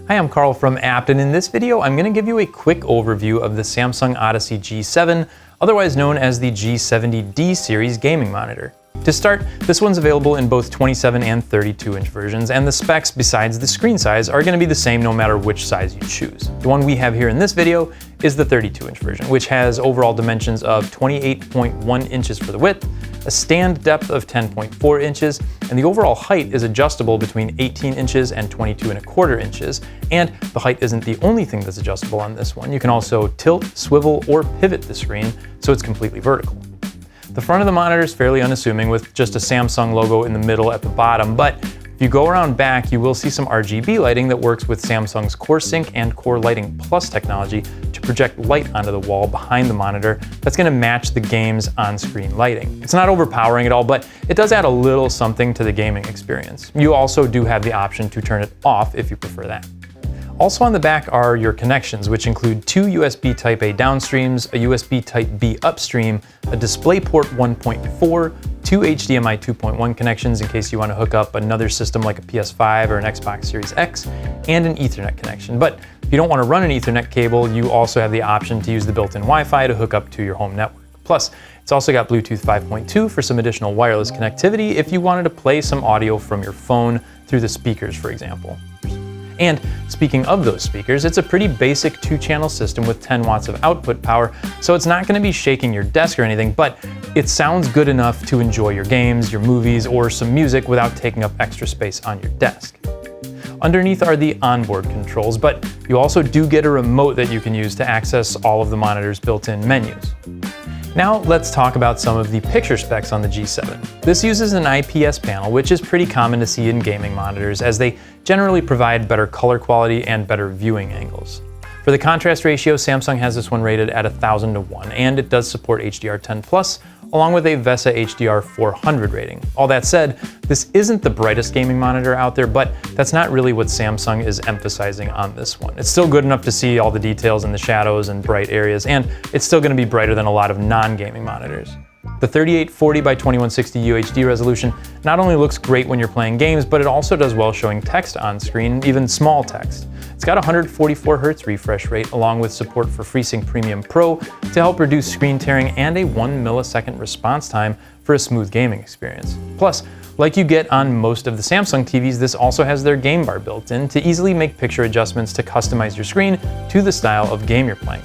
Hi, I'm Carl from Apt, and in this video I'm going to give you a quick overview of the Samsung Odyssey G7, otherwise known as the G70D series gaming monitor. To start, this one's available in both 27 and 32-inch versions, and the specs besides the screen size are going to be the same no matter which size you choose. The one we have here in this video is the 32-inch version, which has overall dimensions of 28.1 inches for the width, a stand depth of 10.4 inches, and the overall height is adjustable between 18 inches and 22.25 inches. And the height isn't the only thing that's adjustable on this one. You can also tilt, swivel, or pivot the screen so it's completely vertical. The front of the monitor is fairly unassuming with just a Samsung logo in the middle at the bottom, but if you go around back, you will see some RGB lighting that works with Samsung's CoreSync and Core Lighting Plus technology to project light onto the wall behind the monitor that's going to match the game's on-screen lighting. It's not overpowering at all, but it does add a little something to the gaming experience. You also do have the option to turn it off if you prefer that. Also on the back are your connections, which include two USB Type-A downstreams, a USB Type-B upstream, a DisplayPort 1.4, two HDMI 2.1 connections in case you want to hook up another system like a PS5 or an Xbox Series X, and an Ethernet connection. But if you don't want to run an Ethernet cable, you also have the option to use the built-in Wi-Fi to hook up to your home network. Plus, it's also got Bluetooth 5.2 for some additional wireless connectivity if you wanted to play some audio from your phone through the speakers, for example. And speaking of those speakers, it's a pretty basic 2-channel system with 10 watts of output power, so it's not going to be shaking your desk or anything, but it sounds good enough to enjoy your games, your movies, or some music without taking up extra space on your desk. Underneath are the onboard controls, but you also do get a remote that you can use to access all of the monitor's built-in menus. Now let's talk about some of the picture specs on the G7. This uses an IPS panel, which is pretty common to see in gaming monitors as they generally provide better color quality and better viewing angles. For the contrast ratio, Samsung has this one rated at 1000:1, and it does support HDR10+, along with a VESA HDR 400 rating. All that said, this isn't the brightest gaming monitor out there, but that's not really what Samsung is emphasizing on this one. It's still good enough to see all the details in the shadows and bright areas, and it's still going to be brighter than a lot of non-gaming monitors. The 3840 by 2160 UHD resolution not only looks great when you're playing games, but it also does well showing text on screen, even small text. It's got a 144 Hz refresh rate, along with support for FreeSync Premium Pro to help reduce screen tearing and a 1 millisecond response time for a smooth gaming experience. Plus, like you get on most of the Samsung TVs, this also has their game bar built in to easily make picture adjustments to customize your screen to the style of game you're playing.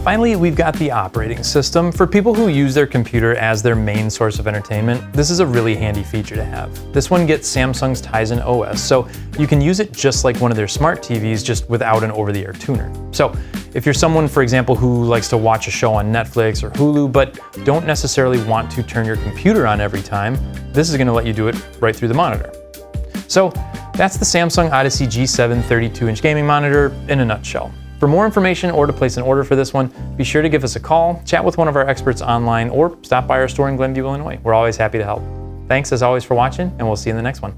Finally, we've got the operating system. For people who use their computer as their main source of entertainment, this is a really handy feature to have. This one gets Samsung's Tizen OS, so you can use it just like one of their smart TVs, just without an over-the-air tuner. So if you're someone, for example, who likes to watch a show on Netflix or Hulu, but don't necessarily want to turn your computer on every time, this is going to let you do it right through the monitor. So that's the Samsung Odyssey G7 32-inch gaming monitor in a nutshell. For more information or to place an order for this one, be sure to give us a call, chat with one of our experts online, or stop by our store in Glenview, Illinois. We're always happy to help. Thanks as always for watching, and we'll see you in the next one.